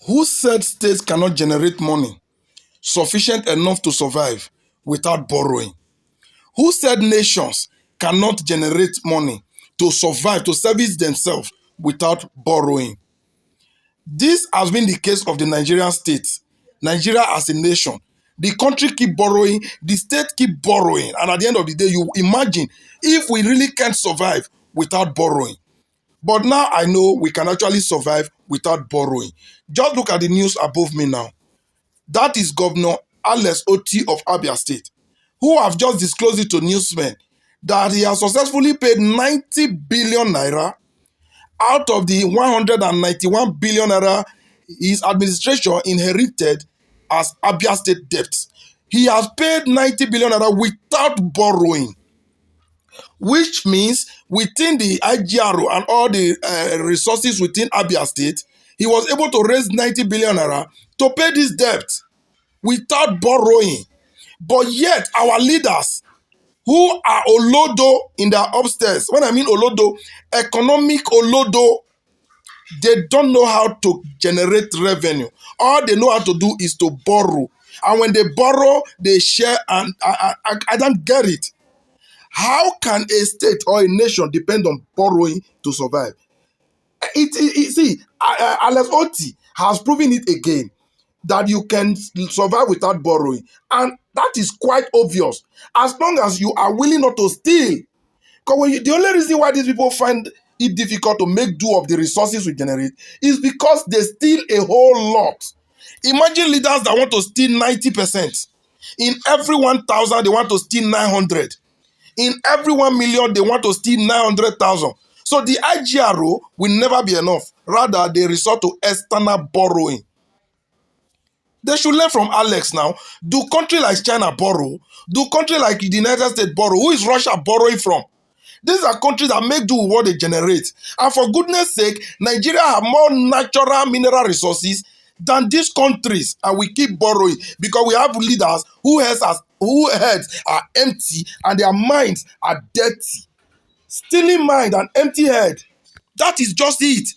Who said states cannot generate money sufficient enough to survive without borrowing? Who said nations cannot generate money to survive, to service themselves without borrowing? This has been the case of the Nigerian state. Nigeria as a nation. The country keep borrowing, the state keep borrowing, and at the end of the day, you imagine if we really can't survive without borrowing. But now I know we can actually survive without borrowing. Just look at the news above me now. That is Governor Alex Otti of Abia State, who have just disclosed it to newsmen that he has successfully paid 90 billion naira out of the 191 billion naira his administration inherited as Abia State debts. He has paid 90 billion naira without borrowing, which means within the IGRO and all the resources within Abia State, he was able to raise 90 billion naira to pay this debt without borrowing. But yet, our leaders, who are Olodo in their upstairs, when I mean Olodo, economic Olodo, they don't know how to generate revenue. All they know how to do is to borrow. And when they borrow, they share, and I don't get it. How can a state or a nation depend on borrowing to survive? See, Alex Otti has proven it again that you can survive without borrowing. And that is quite obvious. As long as you are willing not to steal. Because the only reason why these people find it difficult to make do of the resources we generate is because they steal a whole lot. Imagine leaders that want to steal 90%. In every 1,000, they want to steal 900. In every 1 million, they want to steal 900,000. So the IGRO will never be enough. Rather, they resort to external borrowing. They should learn from Alex now. Do country like China borrow? Do country like the United States borrow? Who is Russia borrowing from? These are countries that make do with what they generate. And for goodness sake, Nigeria have more natural mineral resources than these countries. And we keep borrowing because we have leaders whose heads are empty and their minds are dirty. Stealing mind and empty head. That is just it.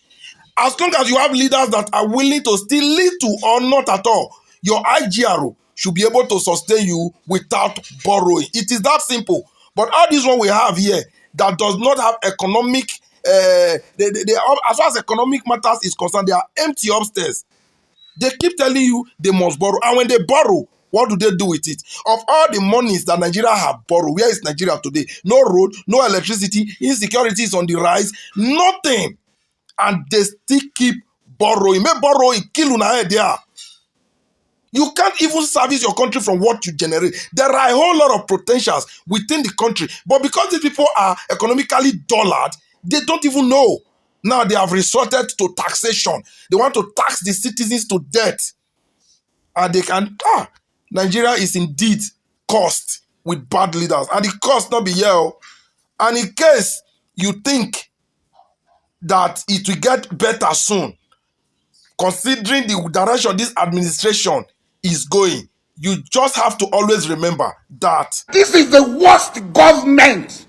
As long as you have leaders that are willing to steal little or not at all, your IGRO should be able to sustain you without borrowing. It is that simple. But all this one we have here that does not have economic, as far as economic matters is concerned, they are empty upstairs. They keep telling you they must borrow. And when they borrow, what do they do with it? Of all the monies that Nigeria have borrowed, where is Nigeria today? No road, no electricity, insecurity is on the rise, nothing. And they still keep borrowing. May borrowing kill una head there. You can't even service your country from what you generate. There are a whole lot of potentials within the country. But because these people are economically dullard, they don't even know. Now they have resorted to taxation. They want to tax the citizens to death. And they can, Nigeria is indeed cursed with bad leaders. And the curse not be here. And in case you think that it will get better soon, considering the direction this administration is going, you just have to always remember that this is the worst government